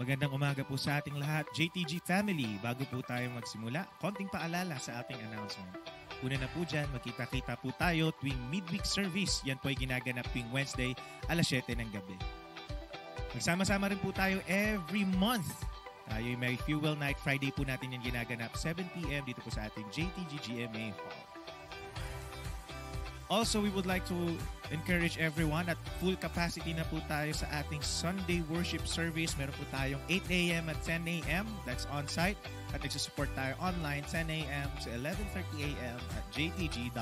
Magandang umaga po sa ating lahat, JTG family. Bago po tayo magsimula, konting paalala sa ating announcement. Una na po dyan, magkita-kita po tayo tuwing midweek service. Yan po ay ginaganap tuwing Wednesday, alas 7 ng gabi. Magsama-sama rin po tayo every month. Tayo may Fuel Night Friday po natin yung ginaganap 7 p.m. dito po sa ating JTG GMA Hall. Also, we would like to encourage everyone at full capacity na po tayo sa ating Sunday worship service. Meron po tayong 8 a.m. at 10 a.m. That's on-site. At nagsusupport tayo online 10 a.m. to 11:30 a.m. at jtg.gma.ph.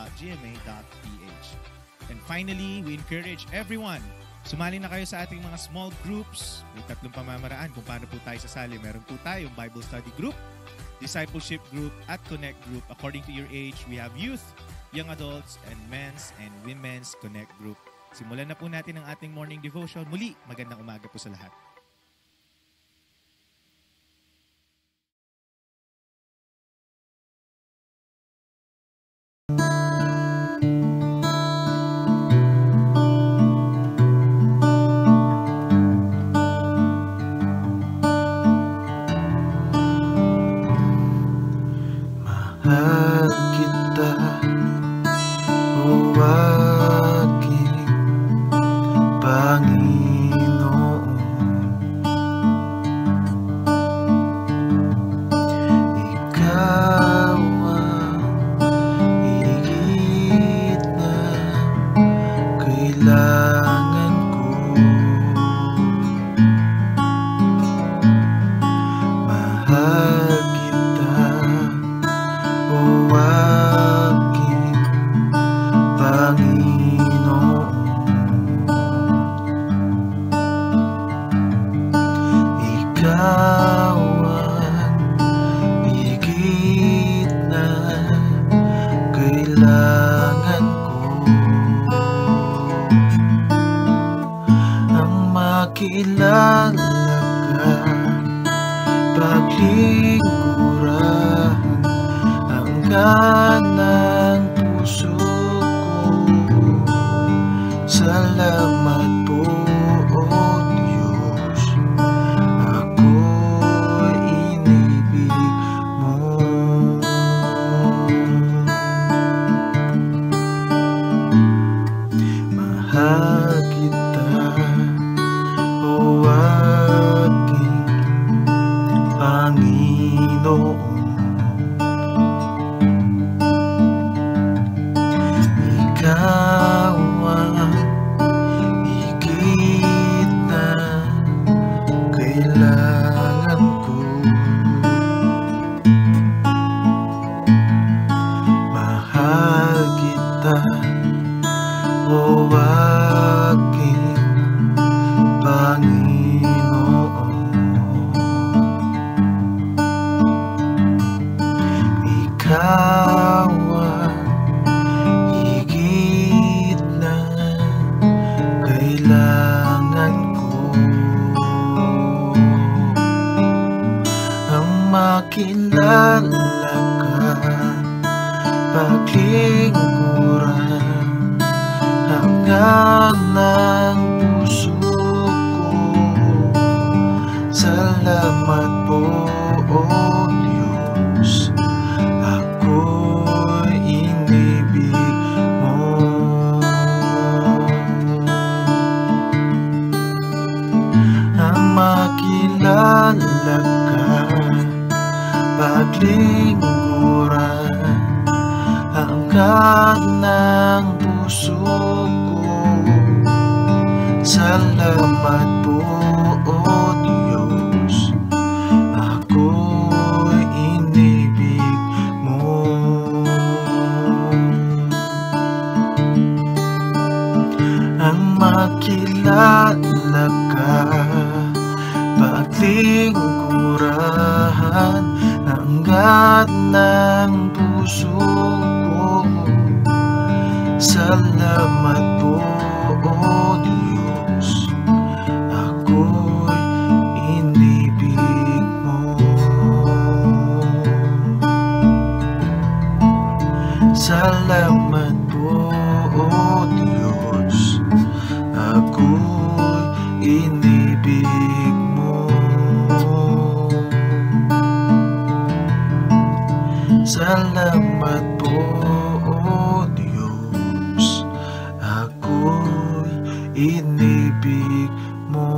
And finally, we encourage everyone, sumali na kayo sa ating mga small groups. May 3 pamamaraan kung paano po tayo sasali. Meron po tayong Bible study group, discipleship group, at connect group. According to your age, we have youth, young adults, and men's and women's connect group. Simulan na po natin ang ating morning devotion. Muli, magandang umaga po sa lahat. Salamat po, O Diyos, ako'y inibig mo. inibig mo.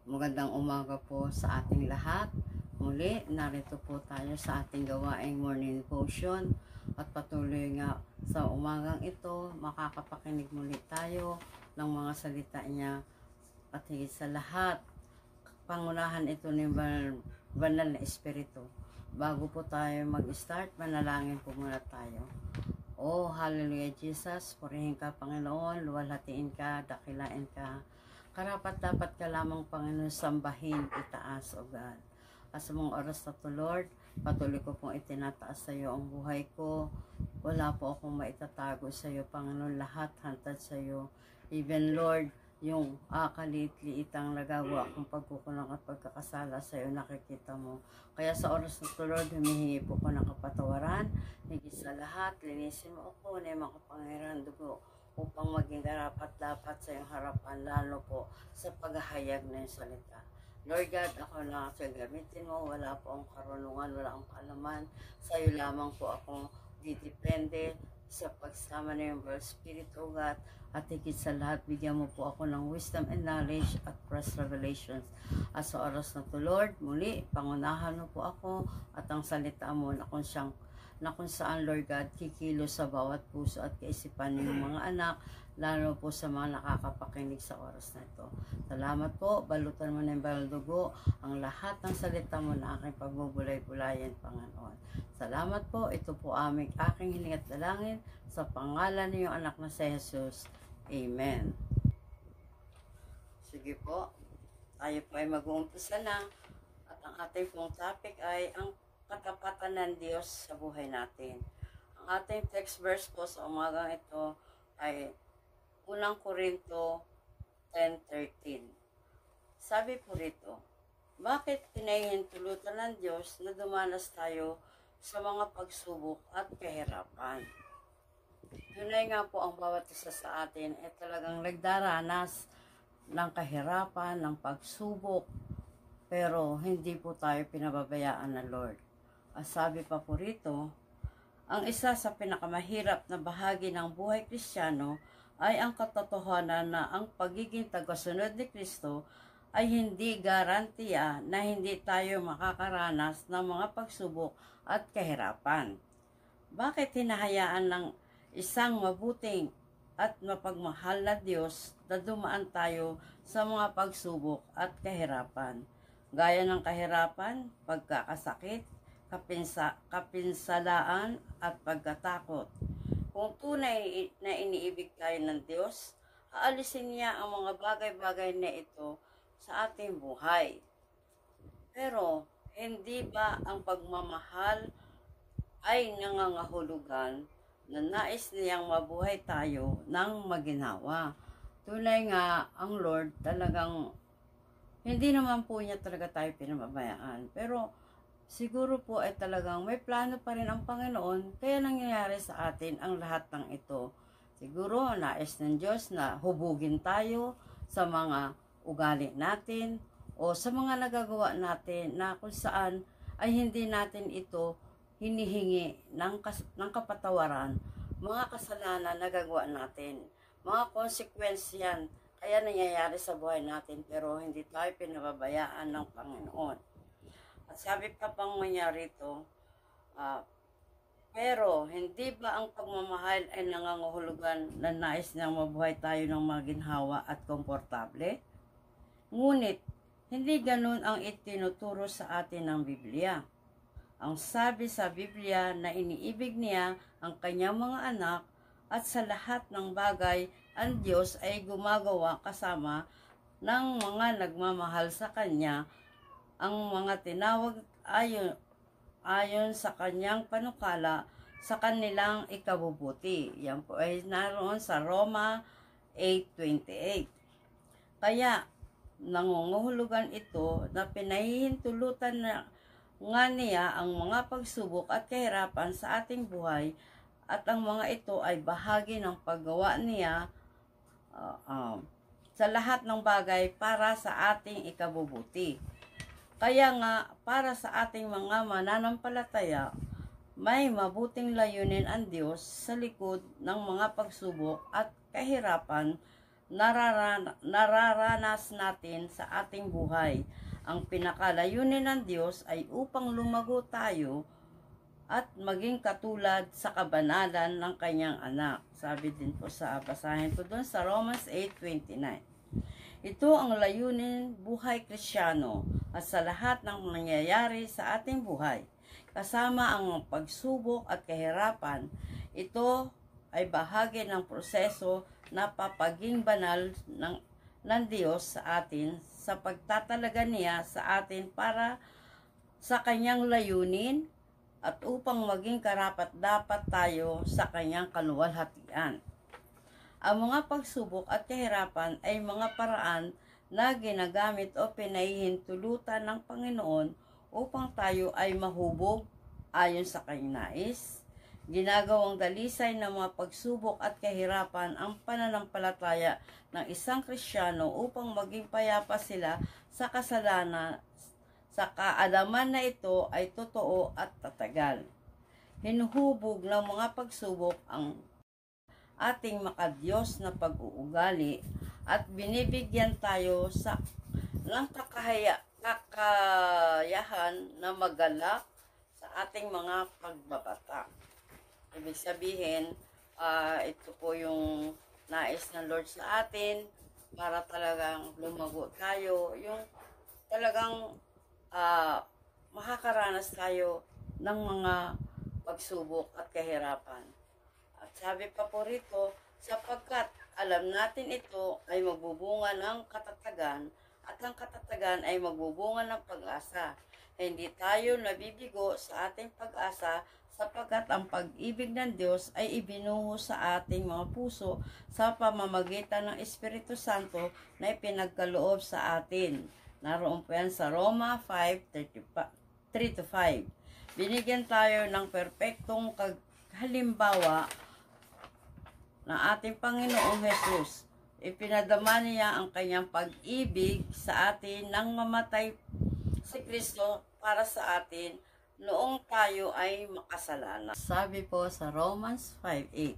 Magandang umaga po sa ating lahat. Muli, narito po tayo sa ating gawaing morning devotion at patuloy nga sa umagang ito, makakapakinig muli tayo ng mga salita niya at higit sa lahat, pangunahan ito ni Banal na Espiritu. Bago po tayo mag-start, manalangin po muna tayo. Oh, hallelujah Jesus, purihin ka Panginoon, luwalhatiin ka, dakilain ka. Karapat dapat ka lamang Panginoon sambahin, itaas o God. At sa mga oras na to Lord, patuloy ko pong itinataas sa iyo ang buhay ko. Wala po akong maitatago sa iyo Panginoon, lahat hantad sa iyo. Even Lord, yung kaliit-liitang nagagawa kong pagkukulang at pagkakasala sa iyo, nakikita mo. Kaya sa oras na to Lord, humihingi po ko ng kapatawaran. Higit sa lahat, linisin mo ako na yung makapangyarihan dugo upang maging dapat sa iyong harapan, lalo po sa paghahayag ng salita. Lord God, ako na sa gamitin mo, wala po akong karunungan, wala akong kaalaman, sa iyo lamang po akong didepende sa pagsama ng Holy Spirit, O God, at higit sa lahat, bigyan mo po ako ng wisdom and knowledge at fresh revelations. At sa oras na to, Lord, muli, pangunahan mo po ako at ang salita mo na kung saan, Lord God, kikilo sa bawat puso at kaisipan ng mga anak, lalo po sa mga nakakapakinig sa oras na ito. Salamat po, balutan mo ng baldugo ang lahat ng salita mo na aking pagbubulay-bulayan, Panginoon. Salamat po, ito po aking hiling at dalangin sa pangalan ng iyong anak na si Jesus. Amen. Sige po, tayo po ay mag-uumpisa na at ang ating pong topic ay ang katapatan ng Diyos sa buhay natin. Ang ating text verse po sa umagang ito ay 1 Corinto 10:13. Sabi po rito, bakit pinahihintulutan ng Diyos na dumanas tayo sa mga pagsubok at kahirapan? Tunay nga po ang bawat isa sa atin ay talagang nagdaranas ng kahirapan, ng pagsubok, pero hindi po tayo pinababayaan ng Lord. At sabi pa po rito, ang isa sa pinakamahirap na bahagi ng buhay Kristiyano ay ang katotohanan na ang pagiging tagasunod ni Kristo ay hindi garantiya na hindi tayo makakaranas ng mga pagsubok at kahirapan. Bakit hinahayaan ng isang mabuting at mapagmahal na Diyos na dumaan tayo sa mga pagsubok at kahirapan? Gaya ng kahirapan, pagkakasakit, kapinsalaan at pagkatakot. Kung tunay na iniibig tayo ng Diyos, aalisin niya ang mga bagay-bagay na ito sa ating buhay. Pero, hindi ba ang pagmamahal ay nangangahulugan na nais niyang mabuhay tayo ng maginhawa? Tunay nga, ang Lord talagang, hindi naman po niya talaga tayo pinababayaan. Pero, siguro po ay talagang may plano pa rin ang Panginoon, kaya nangyayari sa atin ang lahat ng ito. Siguro nais ng Diyos na hubugin tayo sa mga ugali natin o sa mga nagagawa natin na kung saan ay hindi natin ito hinihingi ng kapatawaran, mga kasalanan na nagagawa natin, mga konsekwensyan kaya nangyayari sa buhay natin pero hindi tayo pinababayaan ng Panginoon. At sabi pa pang mangyari ito, pero hindi ba ang pagmamahal ay nangangahulugan na nais niyang mabuhay tayo ng maginhawa at komportable? Ngunit, hindi ganun ang itinuturo sa atin ng Biblia. Ang sabi sa Biblia na iniibig niya ang kanyang mga anak at sa lahat ng bagay ang Diyos ay gumagawa kasama ng mga nagmamahal sa Kanya, ang mga tinawag ayon sa kanyang panukala sa kanilang ikabubuti. Yan po ay naroon sa Roma 8:28. Kaya nangunguhulugan ito na pinahihintulutan na nga niya ang mga pagsubok at kahirapan sa ating buhay at ang mga ito ay bahagi ng paggawa niya sa lahat ng bagay para sa ating ikabubuti. Kaya nga, para sa ating mga mananampalataya, may mabuting layunin ang Diyos sa likod ng mga pagsubok at kahirapan nararanas natin sa ating buhay. Ang pinakalayunin ng Diyos ay upang lumago tayo at maging katulad sa kabanalan ng kanyang anak. Sabi din po sa basahin ko doon sa Romans 8:29. Ito ang layunin buhay Kristiyano at sa lahat ng nangyayari sa ating buhay. Kasama ang pagsubok at kahirapan, ito ay bahagi ng proseso na papaging banal ng Diyos sa atin sa pagtatalaga niya sa atin para sa kanyang layunin at upang maging karapat-dapat tayo sa kanyang kaluwalhatian. Ang mga pagsubok at kahirapan ay mga paraan na ginagamit o pinahihintulutan ng Panginoon upang tayo ay mahubog ayon sa kanyang nais. Ginagawang dalisay ng mga pagsubok at kahirapan ang pananampalataya ng isang Kristiyano upang maging payapa sila sa kasalanan, sa kaalaman na ito ay totoo at tatagal. Hinuhubog ng mga pagsubok ang ating makadiyos na pag-uugali at binibigyan tayo ng kakayahan na magalak sa ating mga pagbabata. Ibig sabihin, ito po yung nais ng Lord sa atin para talagang lumago tayo, yung talagang makakaranas tayo ng mga pagsubok at kahirapan. At sabi pa po rito, sapagkat alam natin ito ay magbubunga ng katatagan at ang katatagan ay magbubunga ng pag-asa. Hindi tayo nabibigo sa ating pag-asa sapagkat ang pag-ibig ng Diyos ay ibinuho sa ating mga puso sa pamamagitan ng Espiritu Santo na ipinagkaloob sa atin. Naroon po yan sa Roma 5:3-5. Binigyan tayo ng perpektong halimbawa ng ating Panginoong Jesus. Ipinadama niya ang kanyang pag-ibig sa atin nang mamatay si Kristo para sa atin noong tayo ay makasalanan. Sabi po sa Romans 5:8.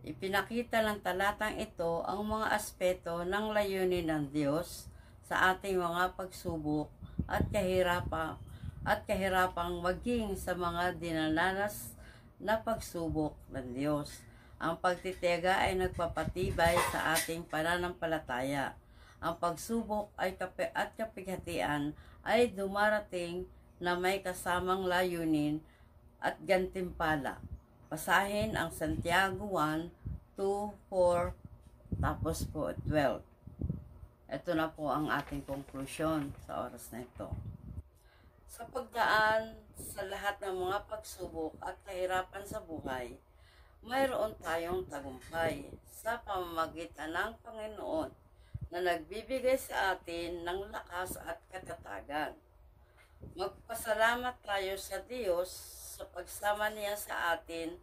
Ipinakita ng talatang ito ang mga aspeto ng layunin ng Diyos sa ating mga pagsubok at kahirapang maging sa mga dinananas na pagsubok ng Diyos. Ang pagtitiyaga ay nagpapatibay sa ating pananampalataya. Ang pagsubok at kapighatian ay dumarating na may kasamang layunin at gantimpala. Basahin ang Santiago 1:2-4, tapos po 12. Ito na po ang ating conclusion sa oras na ito. Sa pagdaan sa lahat ng mga pagsubok at kahirapan sa buhay, mayroon tayong tagumpay sa pamamagitan ng Panginoon na nagbibigay sa atin ng lakas at katatagan. Magpasalamat tayo sa Diyos sa pagsama niya sa atin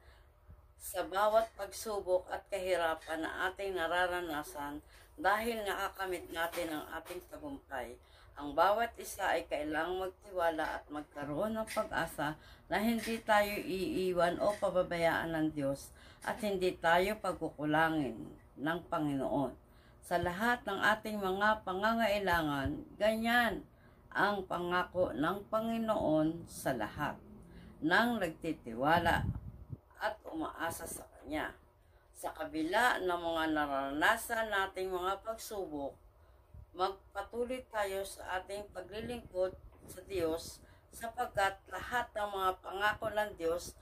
sa bawat pagsubok at kahirapan na ating nararanasan dahil nakakamit natin ang ating tagumpay. Ang bawat isa ay kailangang magtiwala at magkaroon ng pag-asa na hindi tayo iiwan o pababayaan ng Diyos at hindi tayo pagkukulangin ng Panginoon. Sa lahat ng ating mga pangangailangan, ganyan ang pangako ng Panginoon sa lahat ng nagtitiwala at umaasa sa Kanya. Sa kabila ng mga naranasan nating mga pagsubok, magpatuloy tayo sa ating paglilingkod sa Diyos sapagkat lahat ng mga pangako ng Diyos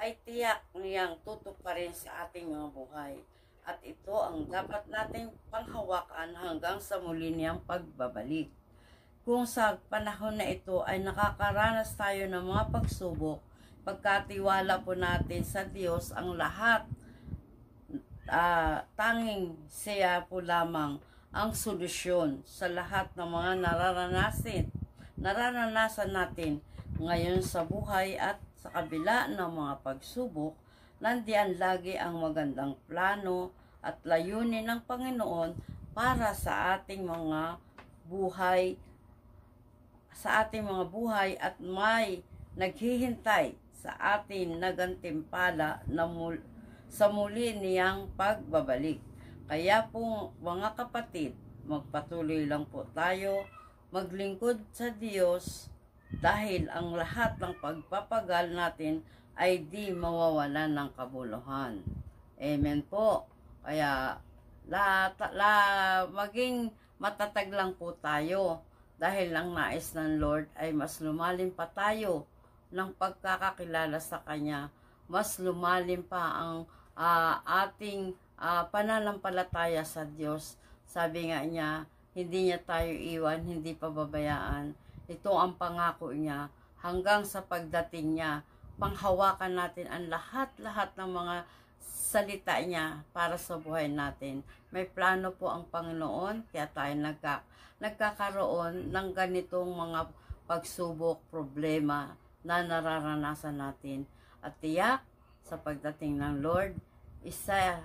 ay tiyak niyang tutuparin sa ating mga buhay. At ito ang dapat nating panghawakan hanggang sa muli niyang pagbabalik. Kung sa panahon na ito ay nakakaranas tayo ng mga pagsubok, pagkatiwala po natin sa Diyos ang lahat, tanging siya po lamang ang solusyon sa lahat ng mga nararanasan natin ngayon sa buhay. At sa kabila ng mga pagsubok, nandiyan lagi ang magandang plano at layunin ng Panginoon para sa ating mga buhay, at may naghihintay sa atin na gantimpala na sa muli niyang pagbabalik. Kaya po mga kapatid, magpatuloy lang po tayo maglingkod sa Diyos, dahil ang lahat ng pagpapagal natin ay di mawawalan ng kabuluhan. Amen po. Kaya maging matatag lang po tayo, dahil ang nais ng Lord ay mas lumalim pa tayo ng pagkakakilala sa Kanya, mas lumalim pa ang ating pananampalataya sa Diyos. Sabi nga niya, hindi niya tayo iwan, hindi pababayaan. Ito ang pangako niya hanggang sa pagdating niya. Panghawakan natin ang lahat-lahat ng mga salita niya para sa buhay natin. May plano po ang Panginoon, kaya tayo nagkakaroon ng ganitong mga pagsubok, problema na nararanasan natin. At tiyak, sa pagdating ng Lord, isa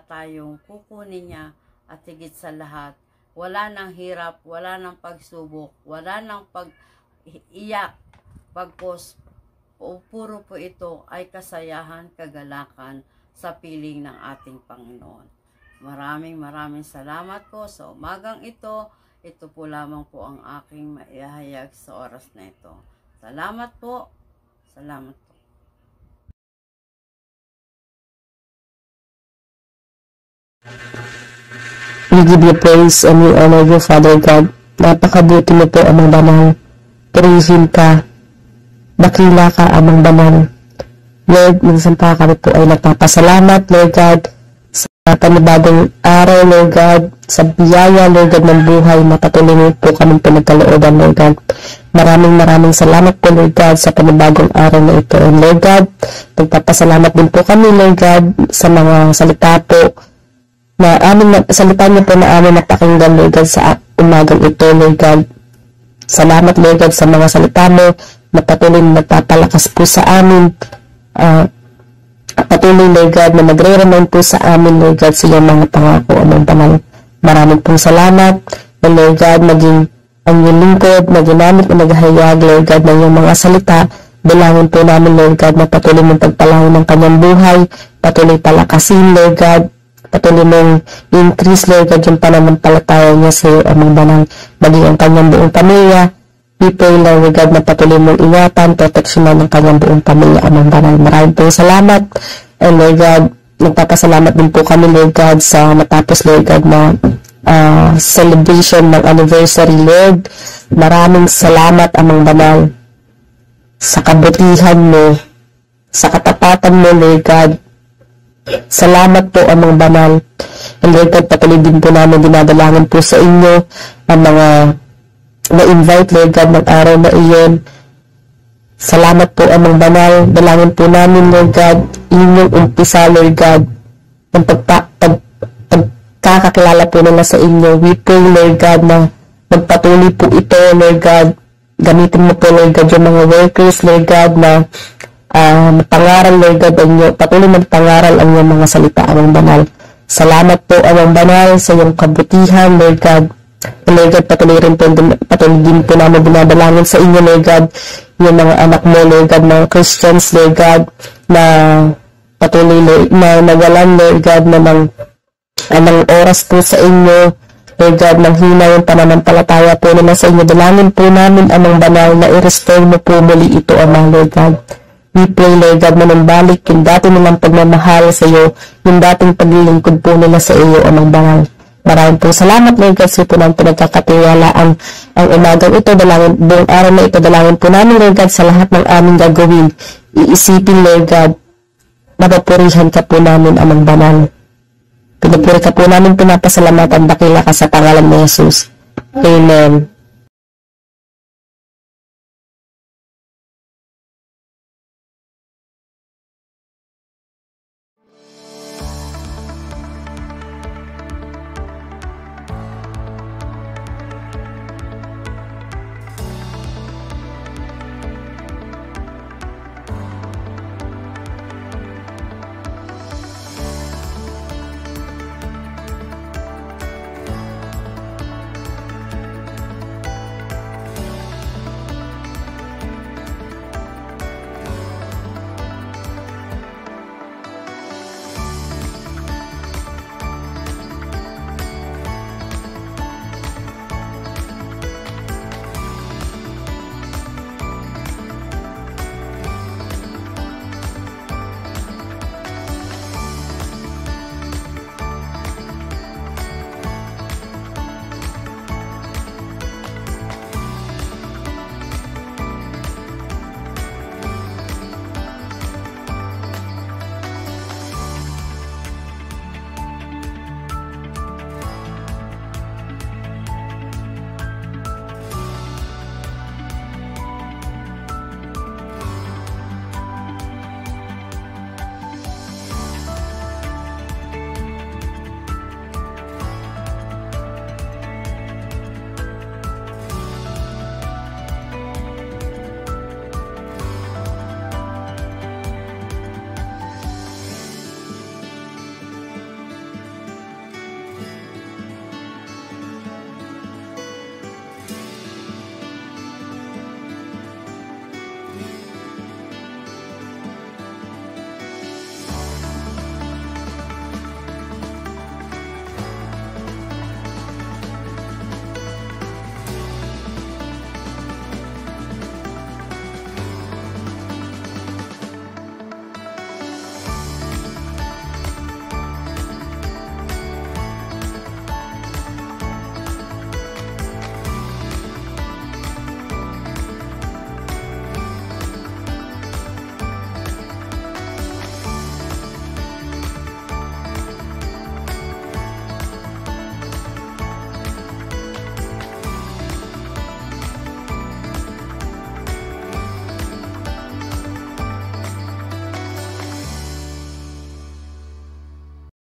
tayong kukunin niya, at higit sa lahat, wala nang hirap, wala nang pagsubok, wala nang pag-iyak, pagkos, puro po ito ay kasayahan, kagalakan sa piling ng ating Panginoon. Maraming salamat po sa umagang ito. Ito po lamang po ang aking maihayag sa oras na ito. Salamat po. Salamat po. We give you praise and we honor you, Father God. Napakabuti mo po, Amang Banal. Purihin ka. Dakila ka, Amang Banal. Lord, minsan pa kami po ay nagpapasalamat, Lord God, sa panibagong araw, Lord God, sa biyaya, Lord God, ng buhay na patuloy po kami pinagkalooban, Lord God. Maraming salamat po, Lord God, sa panibagong araw na ito. And Lord God, nagpapasalamat din po kami, Lord God, sa mga salita po na salita niyo po na amin napakinggan, Lord God, sa umagang ito, Lord God. Salamat, Lord God, sa mga salita mo na patuloy na nagpapalakas po sa amin. Patuloy, Lord God, na nagre-remind po sa amin, Lord God, sa iyong mga pangako, Amang Banal. Maraming pong salamat, na Lord God, maging ang iyong lingkod na ginamit na naghahayag, Lord God, ng iyong mga salita. Dalangin po namin, Lord God, na patuloy mong pagpalain ng kanyang buhay, patuloy palakasin, Lord God, patuloy mong increase, Lord God, yung pananampalataya niya sa iyo, Amang Banal, maging ang kanyang buong pamilya. We pray, Lord God, na patuloy mong ingatan, proteksyonan ng kanyang buong pamilya, Amang Banal. Maraming pong salamat. And Lord God, nagpapasalamat din po kami, Lord God, sa matapos, Lord God, na celebration ng anniversary, Lord. Maraming salamat, Amang Banal, sa kabutihan mo, sa katapatan mo, Lord God. Salamat po, Amang Banal. And Lord God, patuloy din po namin dinadalangin po sa inyo ang mga na-invite, Lord God, ng araw na iyon. Salamat po, Amang Banal. Dalangin po namin, Lord God, inyong umpisa, Lord God, ng pagkakakilala po nila sa inyo. We pray, Lord God, na magpatuloy po ito, Lord God. Gamitin mo po, Lord God, yung mga workers, Lord God, na pangaral, Lord God, patuloy magpangaral ang iyong mga salita, Amang Banal. Salamat po, Amang Banal, sa iyong kabutihan, Lord God. Lord God, patuloy din po namin binadalangin sa inyo, Lord God, yung mga anak mo, Lord God, mga Christians, Lord God, na patuloy, Lord, na nawalan, Lord God, ng oras po sa inyo, Lord God, nang hina yung pananampalataya po nila sa inyo. Dalangin po namin, Amang Banal, na i-restore mo po muli ito, Ama, Lord God. We pray, Lord God, na nambalik yung dati nilang pagmamahal sa iyo, yung dating paglilingkod po nila sa iyo, Amang Banal. Maraming po salamat, Lord God, sa po ng pinagkakatiwala ang umagang ito, buong araw na ito, dalangin po namin, Lord God, sa lahat ng aming gagawin. Iisipin, Lord God, mapapurihan ka po namin, Amang Banal. Pinapuri ka po namin, pinapasalamatan, dakila ka sa pangalan ni Jesus. Amen.